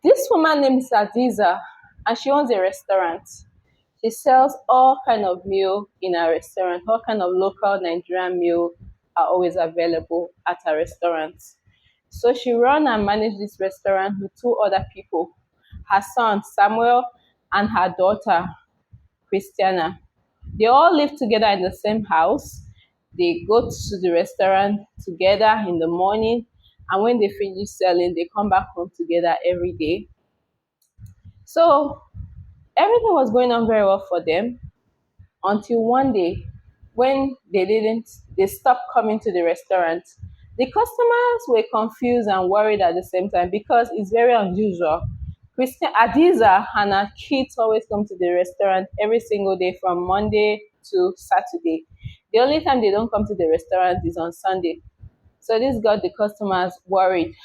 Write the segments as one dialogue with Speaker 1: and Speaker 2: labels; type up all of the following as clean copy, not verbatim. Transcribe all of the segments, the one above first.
Speaker 1: This woman named is Hadiza, and she owns a restaurant. She sells all kind of meal in her restaurant. All kind of local Nigerian meal are always available at her restaurant. So she run and manage this restaurant with two other people, her son Samuel and her daughter Christiana. They all live together in the same house. They go to the restaurant together in the morning, and when they finish selling, they come back home together every day. So everything was going on very well for them until one day when they stopped coming to the restaurant. The customers were confused and worried at the same time because it's very unusual. Christian Adiza and her kids always come to the restaurant every single day from Monday to Saturday. The only time they don't come to the restaurant is on Sunday. So this got the customers worried.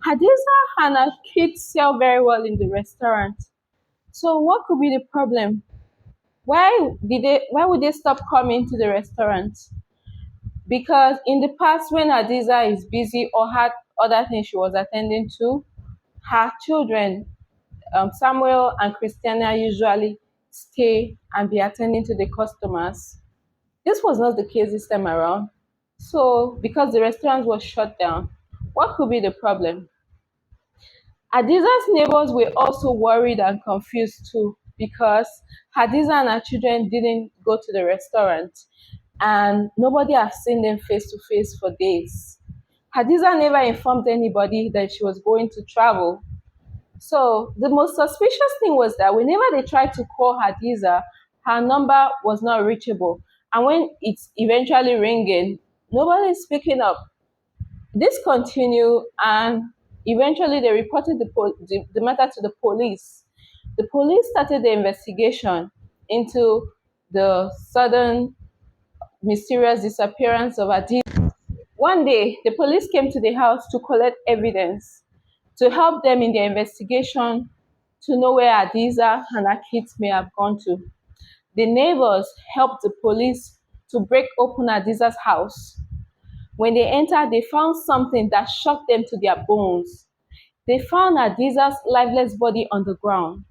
Speaker 1: Hadiza and her kids sell very well in the restaurant. So what could be the problem? Why would they stop coming to the restaurant? Because in the past when Hadiza is busy or had other things she was attending to, her children, Samuel and Christiana, usually stay and be attending to the customers. This was not the case this time around. So because the restaurant was shut down, what could be the problem? Hadiza's neighbors were also worried and confused too because Hadiza and her children didn't go to the restaurant and nobody has seen them face to face for days. Hadiza never informed anybody that she was going to travel. So the most suspicious thing was that whenever they tried to call Hadiza, her number was not reachable. And when it's eventually ringing, nobody is picking up. This continued, and eventually they reported the matter to the police. The police started the investigation into the sudden mysterious disappearance of Hadiza. One day, the police came to the house to collect evidence to help them in their investigation to know where Hadiza and her kids may have gone to. The neighbors helped the police to break open Hadiza's house. When they entered, they found something that shocked them to their bones. They found Hadiza's lifeless body on the ground.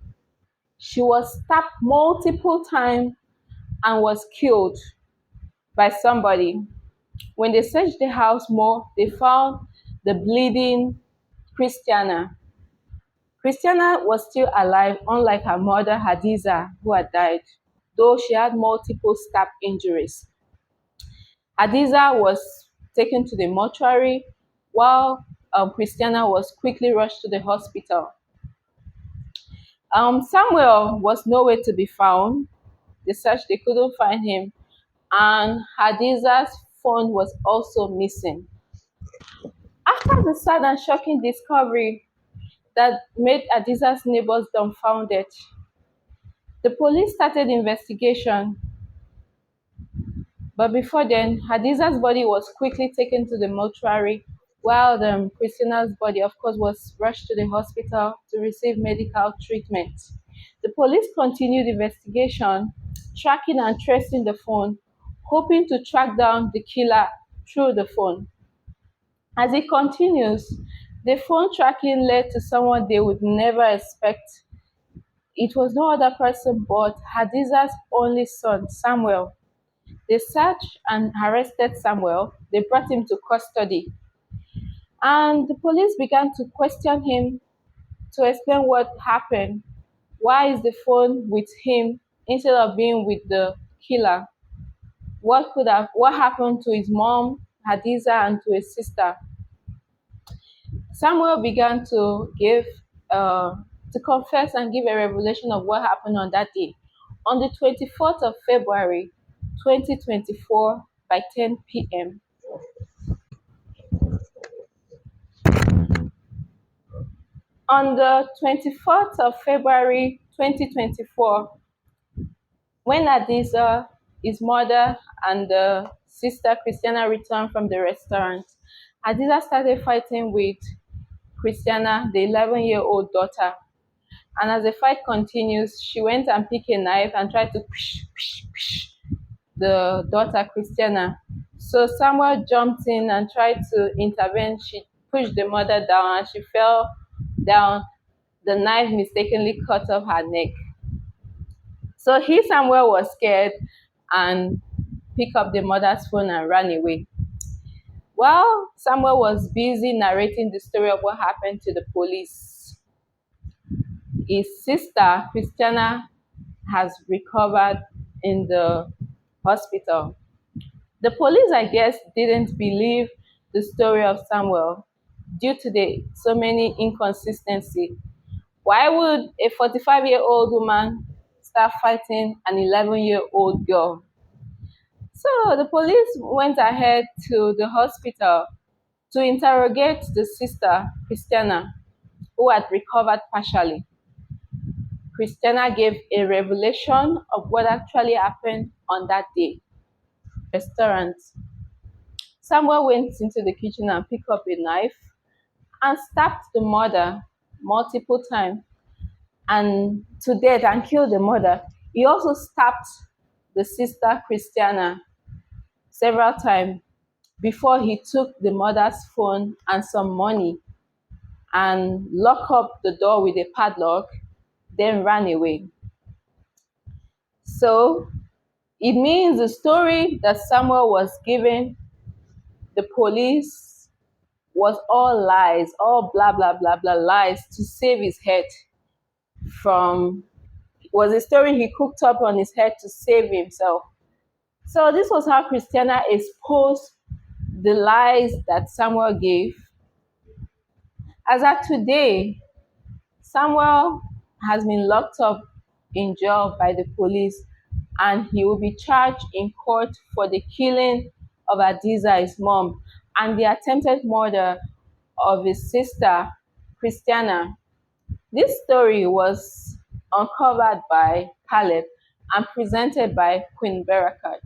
Speaker 1: She was stabbed multiple times and was killed by somebody. When they searched the house more, they found the bleeding Christiana. Christiana was still alive, unlike her mother Hadiza, who had died, though she had multiple stab injuries. Hadiza was taken to the mortuary while Christiana was quickly rushed to the hospital. Samuel was nowhere to be found. They searched, they couldn't find him. And Hadiza's phone was also missing. After the sad and shocking discovery that made Hadiza's neighbors dumbfounded, the police started investigation. But before then, Hadiza's body was quickly taken to the mortuary, while Christina's body, of course, was rushed to the hospital to receive medical treatment. The police continued investigation, tracking and tracing the phone, hoping to track down the killer through the phone. As it continues, the phone tracking led to someone they would never expect. It was no other person but Hadiza's only son, Samuel. They searched and arrested Samuel. They brought him to custody. And the police began to question him to explain what happened. Why is the phone with him instead of being with the killer? What happened to his mom, Hadiza, and to his sister? Samuel began to confess and give a revelation of what happened on that day. On the 24th of February, 2024, by 10 p.m. On the 24th of February 2024, when Hadiza, his mother, and the sister Christiana returned from the restaurant, Hadiza started fighting with Christiana, the 11-year-old daughter. And as the fight continues, she went and picked a knife and tried to push the daughter Christiana. So Samuel jumped in and tried to intervene. She pushed the mother down and she fell down, the knife mistakenly cut off her neck. So he, Samuel, was scared and picked up the mother's phone and ran away. While Samuel was busy narrating the story of what happened to the police, his sister, Christiana, has recovered in the hospital. The police, I guess, didn't believe the story of Samuel due to the so many inconsistency. Why would a 45-year-old woman start fighting an 11-year-old girl? So the police went ahead to the hospital to interrogate the sister, Christiana, who had recovered partially. Christiana gave a revelation of what actually happened on that day. Restaurant. Samuel went into the kitchen and picked up a knife and stabbed the mother multiple times and to death and killed the mother. He also stabbed the sister Christiana several times before he took the mother's phone and some money and locked up the door with a padlock, then ran away. So it means the story that Samuel was giving the police was all lies, all blah, blah, blah, blah lies to save his head from, was a story he cooked up on his head to save himself. So this was how Christiana exposed the lies that Samuel gave. As at today, Samuel has been locked up in jail by the police and he will be charged in court for the killing of Hadiza, his mom, and the attempted murder of his sister, Christiana. This story was uncovered by Caleb and presented by Queen Barakat.